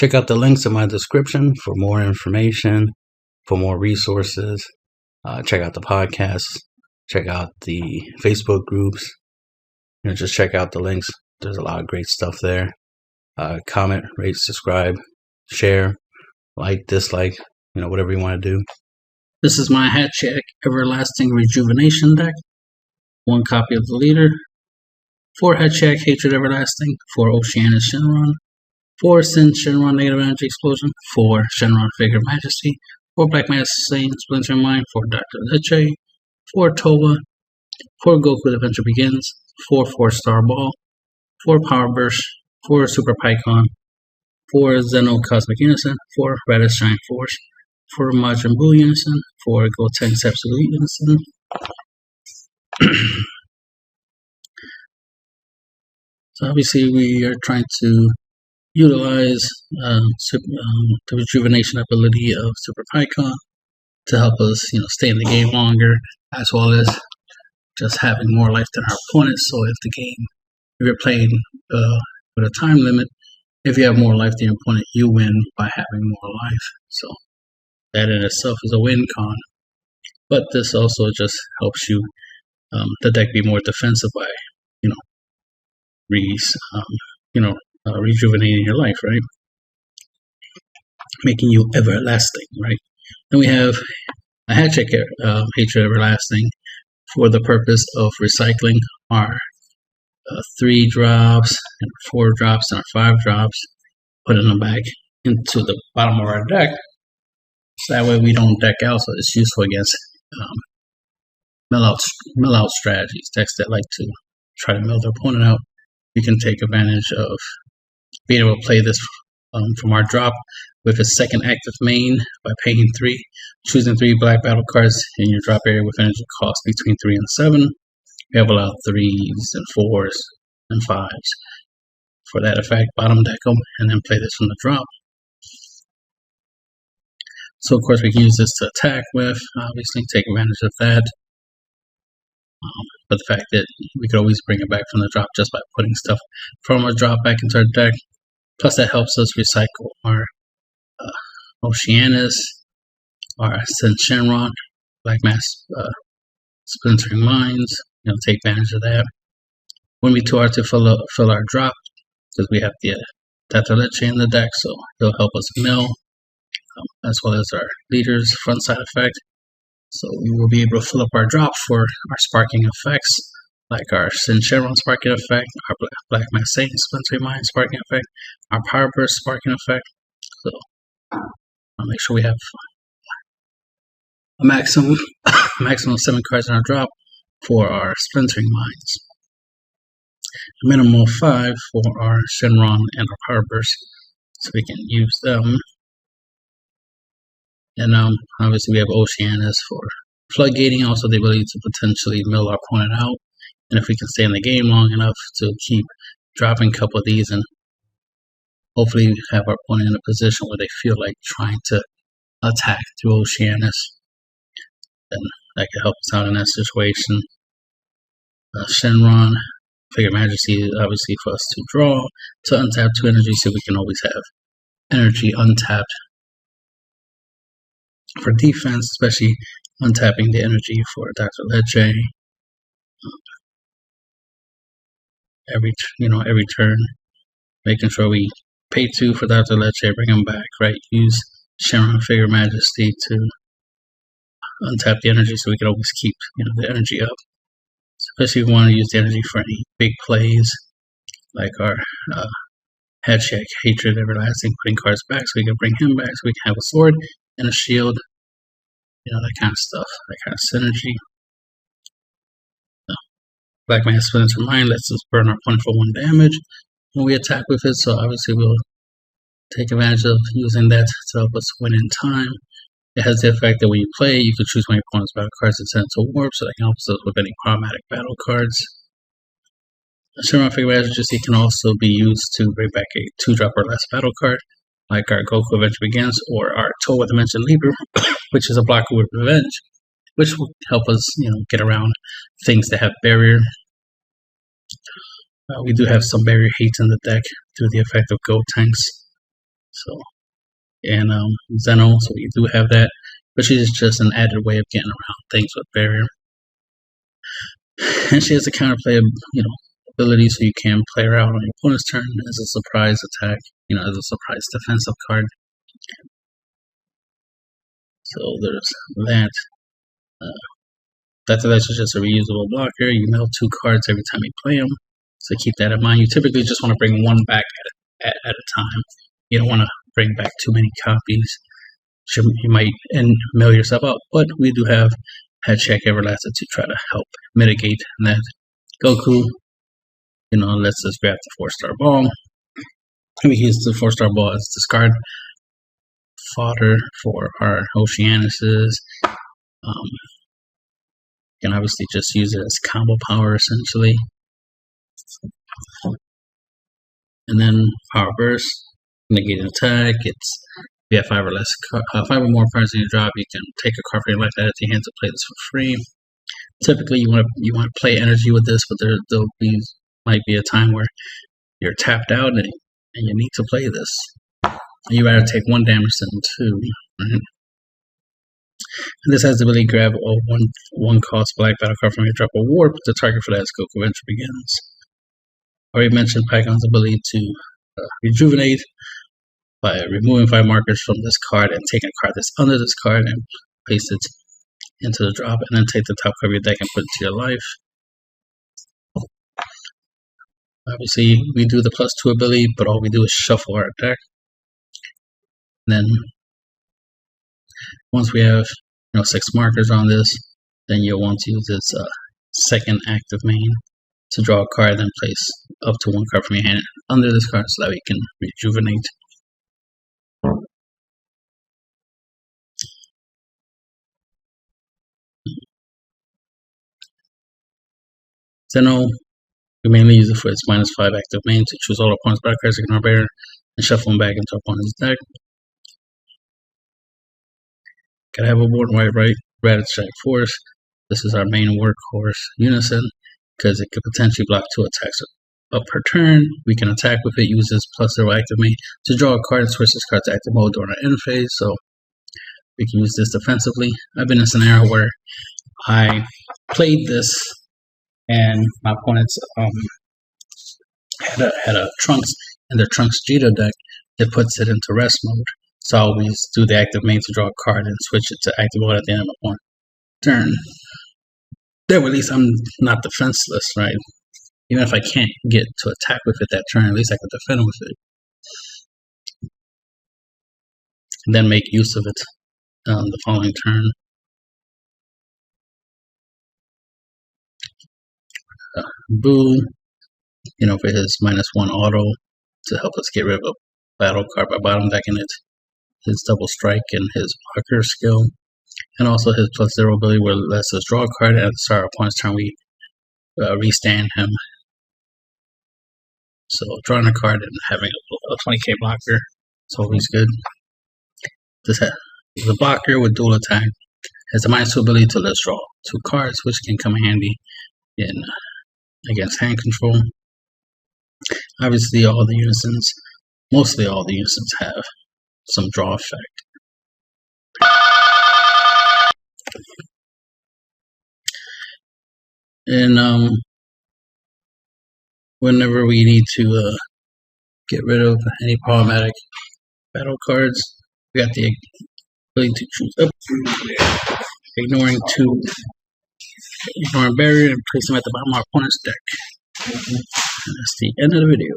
Check out the links in my description for more information, for more resources. Check out the podcast. Check out the Facebook groups. Just check out the links. There's a lot of great stuff there. Comment, rate, subscribe, share, like, dislike, whatever you want to do. This is my Hatchhyack Everlasting Rejuvenation deck. 1 copy of the leader. 4 Hatchhyack Hatred Everlasting. 4 Oceanus Shenron. 4 Sin Shenron Negative Energy Explosion. 4 Shenron Figure Majesty. 4 Black Mass Saint Splinter Mind. 4 Dr. Leche. 4 Tova. 4 Goku The Adventure Begins. 4 4-Star Ball. 4 Power Burst. 4 Super Pycon. 4 Zeno Cosmic Unison. 4 Radish Giant Force. 4 Majin Buu Unison. 4 Gotenks Absolute Unison. So obviously we are trying to utilize the rejuvenation ability of Super Pycon to help us, stay in the game longer, as well as just having more life than our opponent. So if you're playing with a time limit, if you have more life than your opponent, you win by having more life. So that in itself is a win con. But this also just helps you, the deck be more defensive by, rejuvenating your life, right? Making you everlasting, right? Then we have a Hatchhyack Hatred Everlasting for the purpose of recycling our 3 drops and 4 drops and our 5 drops, putting them back into the bottom of our deck. So that way we don't deck out, so it's useful against mill out strategies, decks that like to try to mill their opponent out. You can take advantage of being able to play this from our drop with a second active main by paying 3, choosing 3 black battle cards in your drop area with energy cost between 3 and 7. We have a lot of 3s and 4s and 5s. For that effect, bottom deck them and then play this from the drop. So of course we can use this to attack with, obviously take advantage of that. But the fact that we could always bring it back from the drop just by putting stuff from our drop back into our deck. Plus that helps us recycle our Oceanus, our Sin Shenron, Black Mass Splintering Minds, take advantage of that. Wouldn't be too hard to fill our drop because we have the Dr. Leche in the deck, so he'll help us mill, as well as our leader's front side effect. So we will be able to fill up our drop for our sparking effects, like our Sin Shenron sparking effect, our Black Mass Saint Splinter Mind sparking effect, our Power Burst sparking effect. So I'll make sure we have a maximum of 7 cards in our drop for our Splintering Minds. A minimum of 5 for our Shenron and our Power Burst, so we can use them. And obviously we have Oceanus for floodgating, also the ability to potentially mill our opponent out. And if we can stay in the game long enough to keep dropping a couple of these and hopefully have our opponent in a position where they feel like trying to attack through Oceanus, then that could help us out in that situation. Shenron, Figure Majesty, obviously for us to draw, to untap 2 energy, so we can always have energy untapped for defense, especially untapping the energy for Dr. Leche. Every turn, making sure we pay 2 for Dr. Leche, bring him back, right? Use Shenron Figure Majesty to untap the energy so we can always keep the energy up. Especially if we want to use the energy for any big plays, like our Hatchhyack Hatred Everlasting, putting cards back so we can bring him back, so we can have a sword and a shield, that kind of stuff, that kind of synergy. Black Mass Splinter Mind lets us burn our opponent for 1 damage when we attack with it, so obviously we'll take advantage of using that to help us win in time. It has the effect that when you play, you can choose one of your opponent's battle cards and send it to warp, so that can help us with any chromatic battle cards. Shenron Figure Majesty can also be used to bring back a 2-drop or less battle card, like our Goku Adventure Begins or our Towa Dimension Leaper, which is a blocker with Revenge, which will help us, get around things that have barrier. We do have some barrier hates in the deck through the effect of Gotenks, So, and Zeno, so we do have that, but she's just an added way of getting around things with barrier. And she has a counterplay, ability, so you can play her out on your opponent's turn as a surprise attack, as a surprise defensive card. So there's that. After that, she's just a reusable blocker. You mill 2 cards every time you play them, so keep that in mind. You typically just want to bring 1 back at a time. You don't want to bring back too many copies. You might mill yourself out, but we do have Hatchhyack Everlasting to try to help mitigate that. Goku, lets us grab the 4-star ball. We use the 4-star ball as discard fodder for our Oceanuses. You can obviously just use it as combo power essentially. And then Power Burst, negate an attack. If you have 5 or more cards in your drop, you can take a card from your life out of your hand to play this for free. Typically, you want to play energy with this, but there might be a time where you're tapped out and you need to play this. You rather take 1 damage than 2. Right? And this has the ability to grab a 1 cost black battle card from your drop or warp. The target for that is Goku Venture Begins. I already mentioned Pageman's ability to rejuvenate by removing 5 markers from this card and taking a card that's under this card and paste it into the drop, and then take the top card of your deck and put it to your life. Obviously, we do the +2 ability, but all we do is shuffle our deck. And then once we have 6 markers on this, then you'll want to use this second active main to draw a card, then place up to 1 card from your hand under this card so that we can rejuvenate. Zeno, we mainly use it for its -5 active main to choose all opponent's battle cards, ignore barrier, and shuffle them back into opponent's deck. Gotta have a board right, Rapid Strike Force. This is our main workhorse unison because it could potentially block 2 attacks up per turn. We can attack with it, use this +0 active main to draw a card and switch this card to active mode during our end phase, so we can use this defensively. I've been in a scenario where I played this and my opponents had a Trunks in their Trunks Jita deck that puts it into rest mode. So I always do the active main to draw a card and switch it to active mode at the end of my opponent's turn. Then at least I'm not defenseless, right? Even if I can't get to attack with it that turn, at least I can defend with it. And then make use of it the following turn. Boo, for his -1 auto to help us get rid of a battle card by bottom decking it. His double strike and his blocker skill. And also his +0 ability where it lets us draw a card and at the start of our opponent's turn we restand him. So drawing a card and having a 20k blocker is always good. The blocker with dual attack has a -2 ability to let's draw 2 cards, which can come in handy against hand control. Obviously, mostly all the unisons have some draw effect. And whenever we need to get rid of any problematic battle cards, we got the ability to choose up, ignoring barrier and place them at the bottom of our opponent's deck. And that's the end of the video.